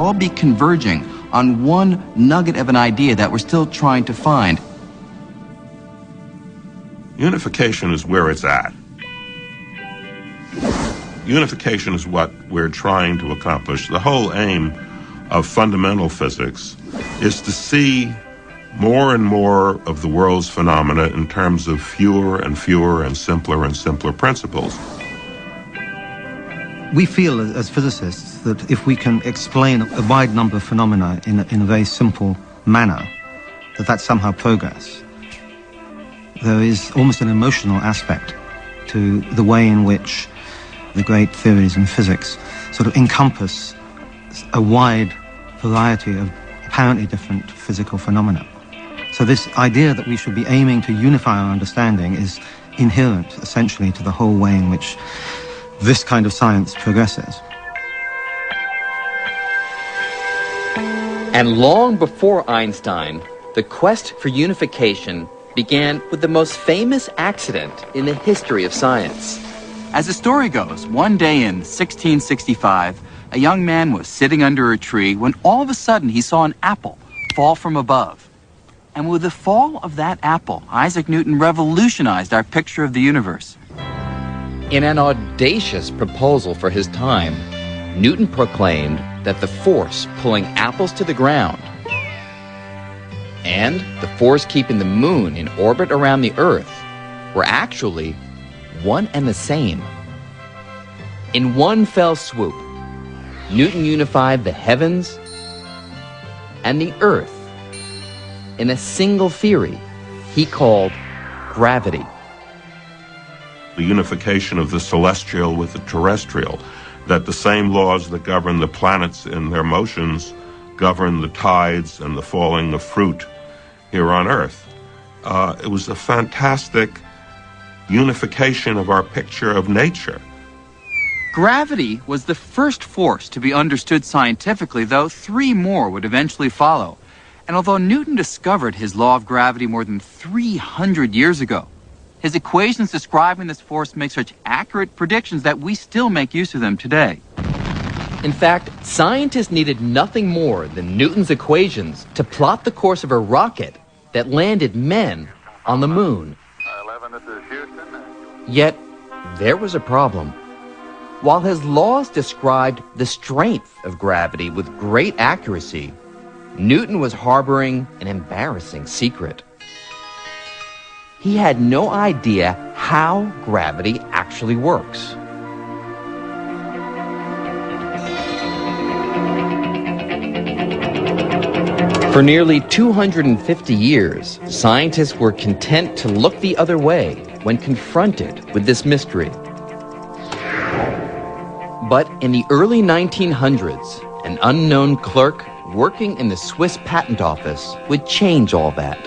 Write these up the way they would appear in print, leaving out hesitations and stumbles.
all be converging on one nugget of an idea that we're still trying to find. Unification is where it's at. Unification is what we're trying to accomplish. The whole aim of fundamental physics is to see more and more of the world's phenomena in terms of fewer and fewer and simpler principles. We feel as physicists that if we can explain a wide number of phenomena in a very simple manner, that's somehow progress. There is almost an emotional aspect to the way in which the great theories in physics sort of encompass a wide variety of apparently different physical phenomena. So this idea that we should be aiming to unify our understanding is inherent, essentially, to the whole way in which this kind of science progresses. And long before Einstein, the quest for unification began with the most famous accident in the history of science. As the story goes, one day in 1665, a young man was sitting under a tree when all of a sudden he saw an apple fall from above. And with the fall of that apple, Isaac Newton revolutionized our picture of the universe. In an audacious proposal for his time, Newton proclaimed that the force pulling apples to the ground and the force keeping the moon in orbit around the Earth were actually one and the same. In one fell swoop, Newton unified the heavens and the Earth in a single theory he called gravity. The unification of the celestial with the terrestrial, that the same laws that govern the planets in their motions govern the tides and the falling of fruit here on Earth. It was a fantastic unification of our picture of nature. Gravity was the first force to be understood scientifically, though 3 more would eventually follow. And although Newton discovered his law of gravity more than 300 years ago, his equations describing this force make such accurate predictions that we still make use of them today. In fact, scientists needed nothing more than Newton's equations to plot the course of a rocket that landed men on the moon. 11, this is Houston. Yet, there was a problem. While his laws described the strength of gravity with great accuracy, Newton was harboring an embarrassing secret. He had no idea how gravity actually works. For nearly 250 years, scientists were content to look the other way when confronted with this mystery. But in the early 1900s, an unknown clerk working in the Swiss patent office would change all that.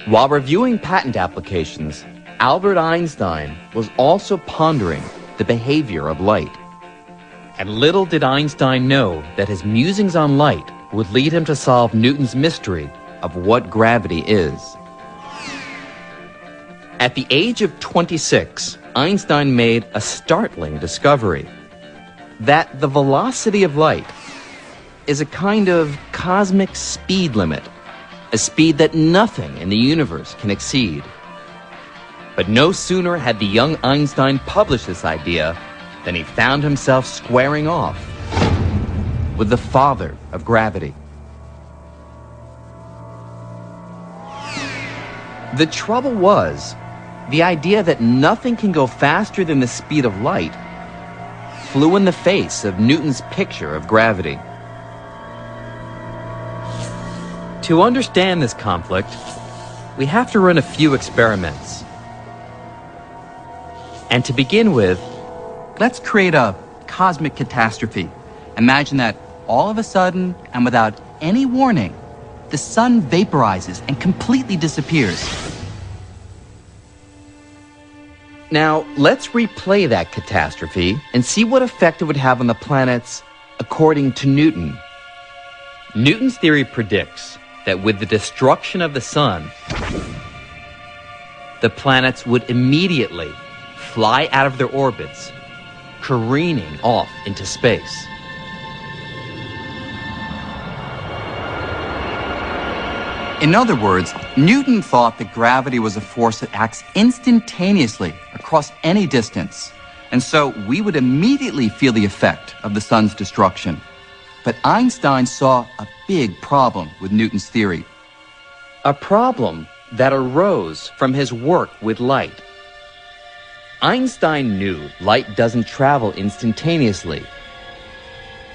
While reviewing patent applications, Albert Einstein was also pondering the behavior of light. And little did Einstein know that his musings on light would lead him to solve Newton's mystery of what gravity is. At the age of 26, Einstein made a startling discovery: that the velocity of light is a kind of cosmic speed limit, a speed that nothing in the universe can exceed. But no sooner had the young Einstein published this idea than he found himself squaring off with the father of gravity. The trouble was, the idea that nothing can go faster than the speed of light flew in the face of Newton's picture of gravity. To understand this conflict, we have to run a few experiments. And to begin with, Let's create a cosmic catastrophe. Imagine that all of a sudden, and without any warning, the sun vaporizes and completely disappears. now let's replay that catastrophe and see what effect it would have on the planets according to Newton. Newton's theory predicts that with the destruction of the sun, the planets would immediately fly out of their orbits, careening off into space. In other words, Newton thought that gravity was a force that acts instantaneously across any distance, and so we would immediately feel the effect of the sun's destruction. But Einstein saw a big problem with Newton's theory. A problem that arose from his work with light. Einstein knew light doesn't travel instantaneously.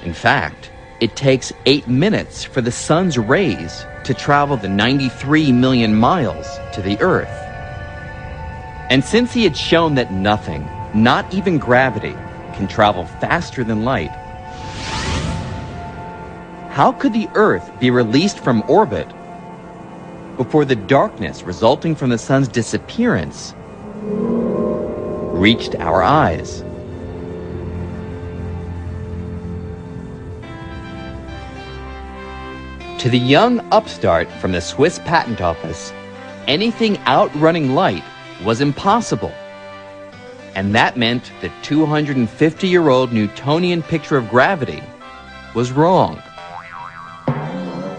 In fact, it takes 8 minutes for the sun's rays to travel the 93 million miles to the Earth. And since he had shown that nothing, not even gravity, can travel faster than light, how could the Earth be released from orbit before the darkness resulting from the sun's disappearance reached our eyes? To the young upstart from the Swiss patent office, anything outrunning light was impossible. And that meant the 250-year-old Newtonian picture of gravity was wrong.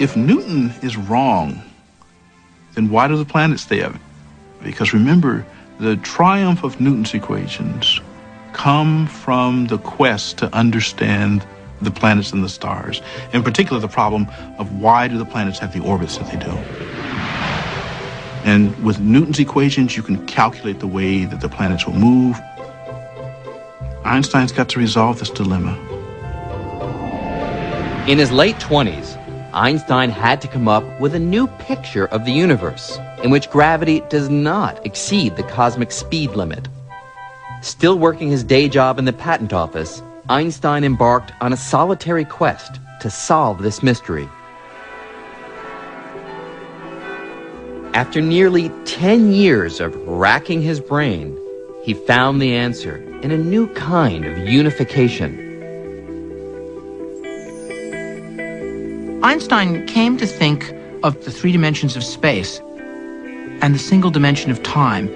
If Newton is wrong, then why do the planets stay up? Because remember, the triumph of Newton's equations come from the quest to understand the planets and the stars, in particular the problem of why do the planets have the orbits that they do. And with Newton's equations, you can calculate the way that the planets will move. Einstein's got to resolve this dilemma. In his late 20s, Einstein had to come up with a new picture of the universe in which gravity does not exceed the cosmic speed limit. Still working his day job in the patent office, Einstein embarked on a solitary quest to solve this mystery. After nearly 10 years of racking his brain, he found the answer in a new kind of unification. Einstein came to think of the 3 dimensions of space and the single dimension of time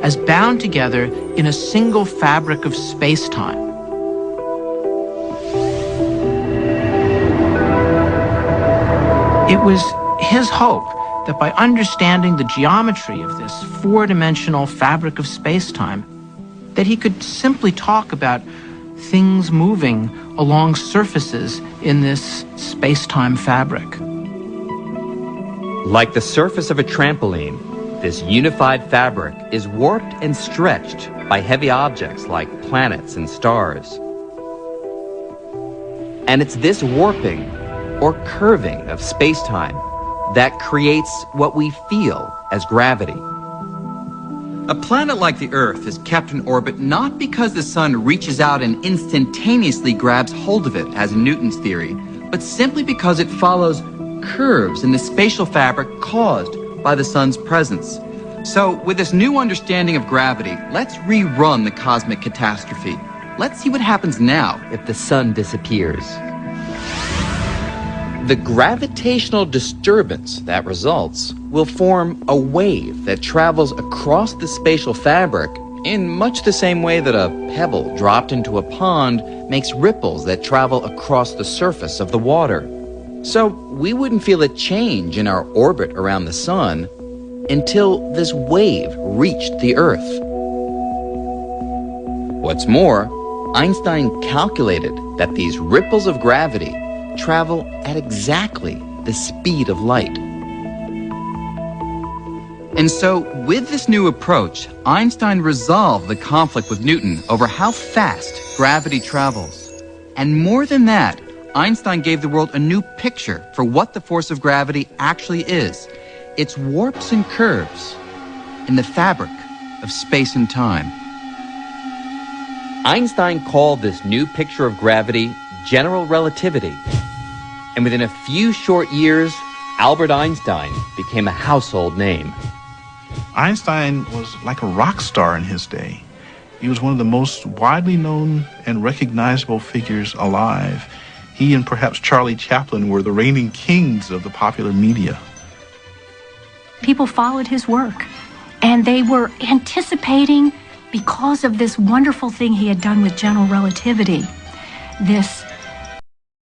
as bound together in a single fabric of space-time. It was his hope that by understanding the geometry of this 4-dimensional fabric of space-time, that he could simply talk about things moving along surfaces in this space-time fabric. Like the surface of a trampoline, this unified fabric is warped and stretched by heavy objects like planets and stars. And it's this warping or curving of space-time that creates what we feel as gravity. A planet like the Earth is kept in orbit not because the sun reaches out and instantaneously grabs hold of it, as in Newton's theory, but simply because it follows curves in the spatial fabric caused by the sun's presence. So, with this new understanding of gravity, let's rerun the cosmic catastrophe. Let's see what happens now If the sun disappears. The gravitational disturbance that results will form a wave that travels across the spatial fabric in much the same way that a pebble dropped into a pond makes ripples that travel across the surface of the water. So we wouldn't feel a change in our orbit around the sun until this wave reached the Earth. What's more, Einstein calculated that these ripples of gravity travel at exactly the speed of light. And so, with this new approach, Einstein resolved the conflict with Newton over how fast gravity travels. And more than that, Einstein gave the world a new picture for what the force of gravity actually is. Its warps and curves in the fabric of space and time. Einstein called this new picture of gravity general relativity. And within a few short years, Albert Einstein became a household name. Einstein was like a rock star in his day. He was one of the most widely known and recognizable figures alive. He and perhaps Charlie Chaplin were the reigning kings of the popular media. People followed his work, and they were anticipating, because of this wonderful thing he had done with general relativity, this